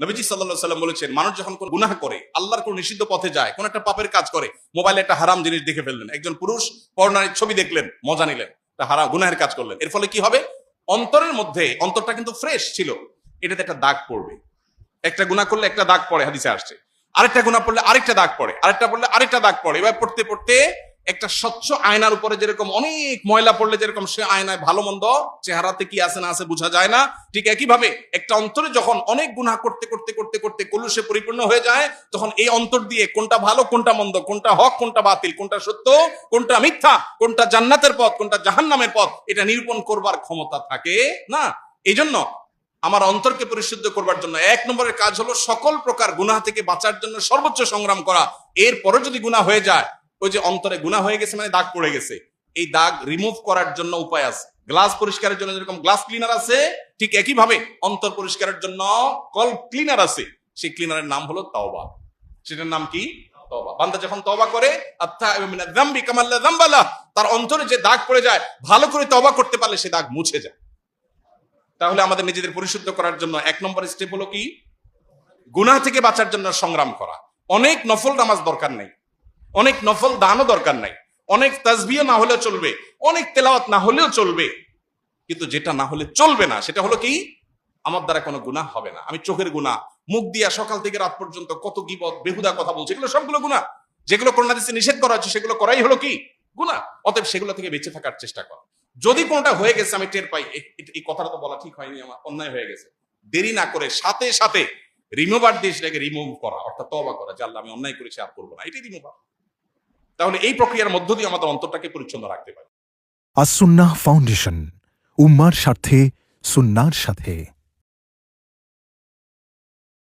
নবীজি সাল্লাল্লাহু আলাইহি ওয়াসাল্লাম বলেছেন, মানুষ যখন কোন গুনাহ করে, আল্লাহর কোন নিষিদ্ধ পথে যায়, কোন একটা পাপের কাজ করে, মোবাইলে একটা হারাম জিনিস দেখে ফেললেন, একজন পুরুষ পর্নোর ছবি দেখলেন, মজা নিলেন, তা হারাম গুনাহের কাজ করলেন, এর ফলে কি হবে? অন্তরের মধ্যে, অন্তরটা কিন্তু ফ্রেশ ছিল, এটাতে একটা দাগ পড়বে। একটা গুনাহ করলে একটা দাগ পড়ে, হাদিসে আসছে। আরেকটা গুনাহ পড়লে আরেকটা দাগ পড়ে, আরেকটা পড়লে আরেকটা দাগ পড়ে। এবার পড়তে পড়তে একটা স্বচ্ছ আয়নার উপরে যেরকম অনেক ময়লা পড়লে যেরকম সে আয়নায় ভালো মন্দ চেহারাতে কি আছে না আছে বোঝা যায় না, ঠিক একইভাবে একটা অন্তরে যখন অনেক গুনাহ করতে করতে করতে করতে কলুষে পরিপূর্ণ হয়ে যায়, তখন এই অন্তর দিয়ে কোনটা ভালো কোনটা মন্দ, কোনটা হক কোনটা বাতিল, কোনটা সত্য কোনটা মিথ্যা, কোনটা জান্নাতের পথ কোনটা জাহান্নামের পথ, এটা নিরূপণ করবার ক্ষমতা থাকে না। এই জন্য আমার অন্তরকে পরিশুদ্ধ করবার জন্য 1 নম্বরের কাজ হলো সকল প্রকার গুনাহ থেকে বাঁচার জন্য সর্বোচ্চ সংগ্রাম করা। এরপরে যদি গুনাহ হয়ে যায়, ওই যে অন্তরে গুনাহ হয়ে গেছে মানে দাগ পড়ে গেছে, এই দাগ রিমুভ করার জন্য উপায় আছে। গ্লাস পরিষ্কারের জন্য যেরকম গ্লাস ক্লিনার আছে, ঠিক একই ভাবে অন্তর পরিষ্কারের জন্য কল ক্লিনার আছে। সেই ক্লিনারের নাম হলো তওবা। সেটার নাম কি? তওবা। বান্দা যখন তওবা করে, আত্তাইবু মিনাজ যামবি কামা লা যামবা লাহ, তার অন্তরে যে দাগ পড়ে যায়, ভালো করে তওবা করতে পারলে সে দাগ মুছে যায়। তাহলে আমাদের নিজেদের পরিশুদ্ধ করার জন্য 1 নম্বর স্টেপ হলো কি? গুনাহ থেকে বাঁচার জন্য সংগ্রাম করা। অনেক নফল নামাজ দরকার নাই, অনেক নফল দানও দরকার নাই, অনেক তাসবিহ না হলেও চলবে, অনেক তেলাওয়াত না হলেও চলবে, কিন্তু যেটা না হলে চলবে না সেটা হলো কি? আমার দ্বারা কোনো গুনাহ হবে না। আমি চোখের গুনাহ, মুখ দিয়া সকাল থেকে রাত পর্যন্ত কত গীবত বেহুদা কথা বলছি, এগুলো সবগুলো গুনাহ। যেগুলো কোরআন হাদিসে নিষেধ করা হচ্ছে সেগুলো করাই হলো কি? গুনাহ। অতএব সেগুলো থেকে বেঁচে থাকার চেষ্টা কর। যদি কোনটা হয়ে গেছে আমি টের পাই, এই কথাটা তো বলা ঠিক হয়নি, আমার অন্যায় হয়ে গেছে, দেরি না করে সাথে সাথে রিমুভার দিয়ে সেটাকে রিমুভ করা, অর্থাৎ তওবা করা, যে আল্লাহ আমি অন্যায় করেছি আর করবো না, এটাই রিমুভার। তাহলে এই প্রক্রিয়ার মধ্য দিয়ে আমাদের অন্তরটাকে পরিচ্ছন্ন রাখতে পারি। আস সুন্নাহ ফাউন্ডেশন, উম্মার স্বার্থে সুন্নাহর সাথে।